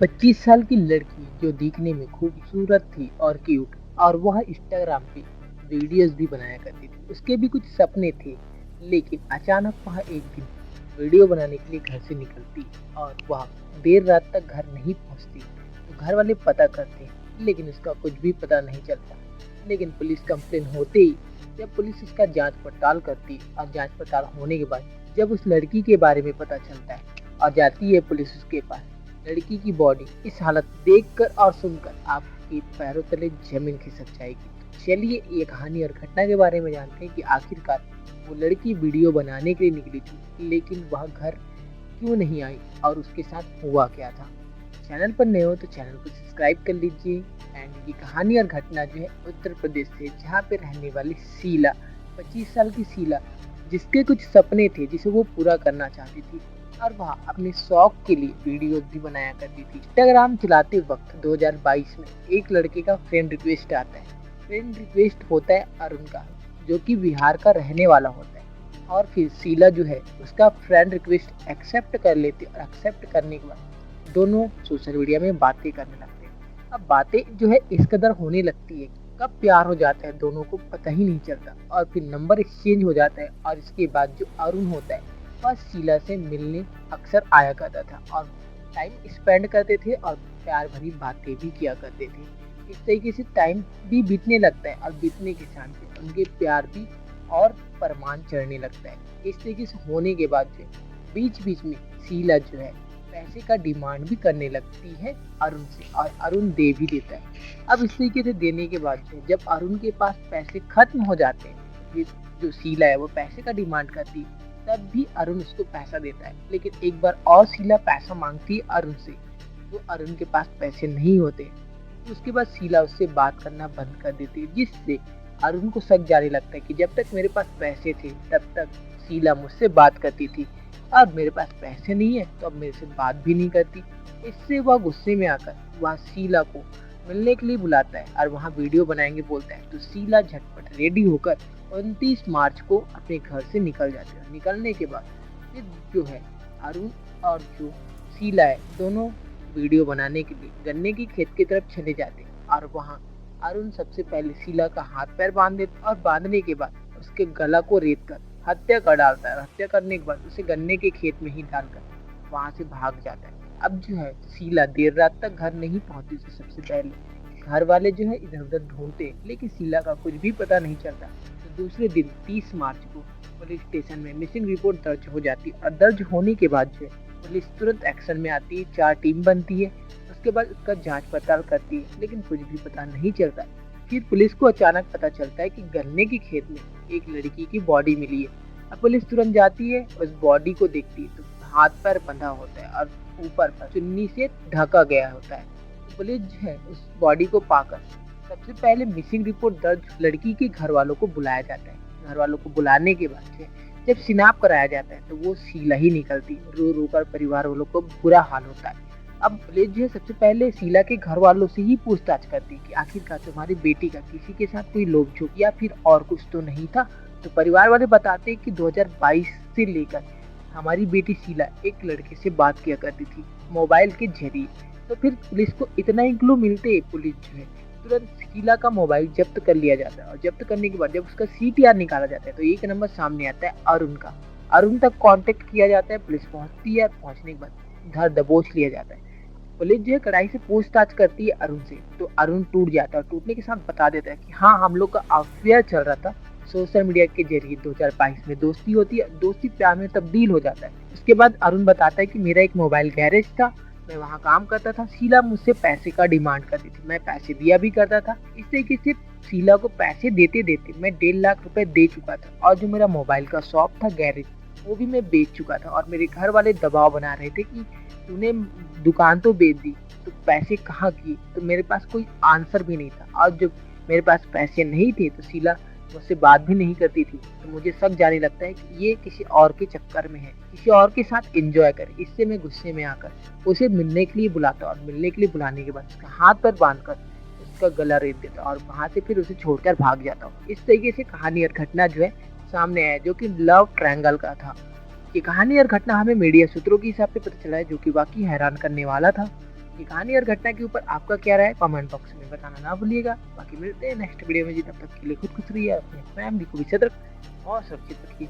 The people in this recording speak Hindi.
25 साल की लड़की जो दिखने में खूबसूरत थी और क्यूट, और वह इंस्टाग्राम पे वीडियोस भी बनाया करती थी। उसके भी कुछ सपने थे, लेकिन अचानक वह एक दिन वीडियो बनाने के लिए घर से निकलती और वह देर रात तक घर नहीं पहुंचती। तो घर वाले पता करते, लेकिन उसका कुछ भी पता नहीं चलता। लेकिन पुलिस कंप्लेन होते ही जब पुलिस उसका जांच पड़ताल करती और जांच पड़ताल होने के बाद जब उस लड़की के बारे में पता चलता है और जाती है पुलिस उसके पास, लड़की की बॉडी इस हालत देखकर और सुनकर आपके पैरों तले जमीन खिसक जाएगी। तो चलिए ये कहानी और घटना के बारे में जानते हैं कि आखिरकार वो लड़की वीडियो बनाने के लिए निकली थी, लेकिन वह घर क्यों नहीं आई और उसके साथ हुआ क्या था। चैनल पर नए हो तो चैनल को सब्सक्राइब कर लीजिए। एंड ये कहानी और घटना जो है उत्तर प्रदेश से, जहाँ पे रहने वाली शीला, 25 साल की शीला, जिसके कुछ सपने थे जिसे वो पूरा करना चाहती थी और वह अपने शौक के लिए वीडियोस भी बनाया करती थी। इंस्टाग्राम चलाते वक्त 2022 में एक लड़के का फ्रेंड रिक्वेस्ट आता है। फ्रेंड रिक्वेस्ट होता है अरुण का, जो कि बिहार का रहने वाला होता है। और फिर शीला जो है उसका फ्रेंड रिक्वेस्ट एक्सेप्ट कर लेती है और एक्सेप्ट करने के बाद दोनों सोशल मीडिया में बातें करने लगते हैं। अब बातें जो है इस कदर होने लगती है कि कब प्यार हो जाता है दोनों को पता ही नहीं चलता, और फिर नंबर एक्सचेंज हो जाता है। और इसके बाद जो अरुण होता है वह शीला से मिलने अक्सर आया करता था और टाइम स्पेंड करते थे और प्यार भरी बातें भी किया करते थे। इस तरीके से टाइम भी बीतने लगता है और बीतने के साथ में उनके प्यार भी और परमान चढ़ने लगता है। इस तरीके से होने के बाद जो बीच बीच में शीला जो है पैसे का डिमांड भी करने लगती है अरुण से, और अरुण दे भी देता है। अब इस तरीके से देने के बाद जो जब अरुण के पास पैसे खत्म हो जाते हैं, फिर जो शीला है वो पैसे का डिमांड करती है, तब भी अरुण उसको पैसा देता है। लेकिन एक बार और शीला पैसा मांगती है अरुण से, तो अरुण के पास पैसे नहीं होते। तो उसके बाद शीला उससे बात करना बंद कर देती है, जिससे अरुण को शक जाने लगता है कि जब तक मेरे पास पैसे थे तब तक शीला मुझसे बात करती थी, अब मेरे पास पैसे नहीं है तो अब मेरे से बात भी नहीं करती। इससे वह गुस्से में आकर वह शीला को मिलने के लिए बुलाता है और वहाँ वीडियो बनाएंगे बोलता है। तो शीला झटपट रेडी होकर 29 मार्च को अपने घर से निकल जाते हैं। निकलने के बाद फिर जो है अरुण और जो शीला है दोनों वीडियो बनाने के लिए गन्ने की खेत की तरफ चले जाते हैं। और वहाँ अरुण सबसे पहले शीला का हाथ पैर बांध देता और बांधने के बाद उसके गला को रेत कर हत्या कर डालता है। हत्या करने के बाद उसे गन्ने के खेत में ही डालकर वहाँ से भाग जाता है। अब जो है शीला देर रात तक घर नहीं पहुंची। तो सबसे पहले घर वाले जो है इधर उधर ढूंढते, लेकिन शीला का कुछ भी पता नहीं चलता। तो दूसरे दिन 30 मार्च को पुलिस स्टेशन में मिसिंग रिपोर्ट दर्ज हो जाती है और दर्ज होने के बाद जो है पुलिस तुरंत एक्शन में आती है। 4 टीम बनती है। उसके बाद उसका जांच पड़ताल करती है, लेकिन कुछ भी पता नहीं चलता। फिर पुलिस को अचानक पता चलता है कि गन्ने की खेत में एक लड़की की बॉडी मिली है। अब पुलिस तुरंत जाती है, उस बॉडी को देखती है तो हाथ पैर बंधा होता है और ऊपर पर चुन्नी से ढका गया होता है। तो पुलिस जो है उस बॉडी को पाकर सबसे पहले मिसिंग रिपोर्ट दर्ज लड़की के घर वालों को बुलाया जाता है। घर वालों को बुलाने के बाद जब शिनाख्त कराया जाता है तो वो शीला ही निकलती। रो रो कर परिवार वालों को बुरा हाल होता है। अब पुलिस जो है सबसे पहले शीला के घर वालों से ही पूछताछ करती है कि आखिरकार तुम्हारी बेटी का किसी के साथ कोई नोक-झोंक या फिर और कुछ तो नहीं था। तो परिवार वाले बताते हैं कि 2022 से लेकर हमारी बेटी शीला एक लड़के से बात किया करती थी मोबाइल के जरिए। तो फिर पुलिस को इतना ही क्लू मिलते ही पुलिस जो है तुरंत शीला का मोबाइल जब्त कर लिया जाता है। और जब्त करने के बाद जब उसका CTR निकाला जाता है तो एक नंबर सामने आता है अरुण का। अरुण तक कांटेक्ट किया जाता है। पुलिस पहुंचती है। पहुंचने के बाद घर दबोच लिया जाता है। पुलिस जो है कड़ाई से पूछताछ करती है अरुण से, तो अरुण टूट जाता है। टूटने के साथ बता देता है कि हाँ, हम लोग का अफेयर चल रहा था। सोशल मीडिया के जरिए 2022 में दोस्ती होती है, दोस्ती प्यार में तब्दील हो जाता है। उसके बाद अरुण बताता है कि मेरा एक मोबाइल गैरेज था, मैं वहाँ काम करता था। शीला मुझसे पैसे का डिमांड करती थी, मैं पैसे दिया भी करता था। इस तरीके से शीला को पैसे देते देते मैं 1.5 लाख रुपए दे चुका था। और जो मेरा मोबाइल का शॉप था गैरेज, वो भी मैं बेच चुका था। और मेरे घर वाले दबाव बना रहे थे कि तूने दुकान तो बेच दी, तो पैसे कहाँ किए। तो मेरे पास कोई आंसर भी नहीं था। और जब मेरे पास पैसे नहीं थे तो शीला मुझसे बात भी नहीं करती थी। तो मुझे शक जाने लगता है कि ये किसी और के चक्कर में है, किसी और के साथ एंजॉय करे। इससे मैं गुस्से में आकर उसे मिलने के लिए बुलाता और मिलने के लिए बुलाने के बाद उसका हाथ पर बांधकर उसका गला रेत देता और वहां से फिर उसे छोड़कर भाग जाता हूँ। इस तरीके से कहानी और घटना जो है सामने आया, जो कि लव ट्रायंगल का था। ये कहानी और घटना हमें मीडिया सूत्रों के हिसाब से पता चला है, जो कि वाकई हैरान करने वाला था। ये कहानी और घटना के ऊपर आपका क्या राय है कमेंट बॉक्स में बताना ना भूलिएगा। बाकी मिलते हैं नेक्स्ट वीडियो में जी, तब तक के लिए खुद खुश रहिए, अपने फैमिली को भी सतर्क और सुरक्षित रखिए।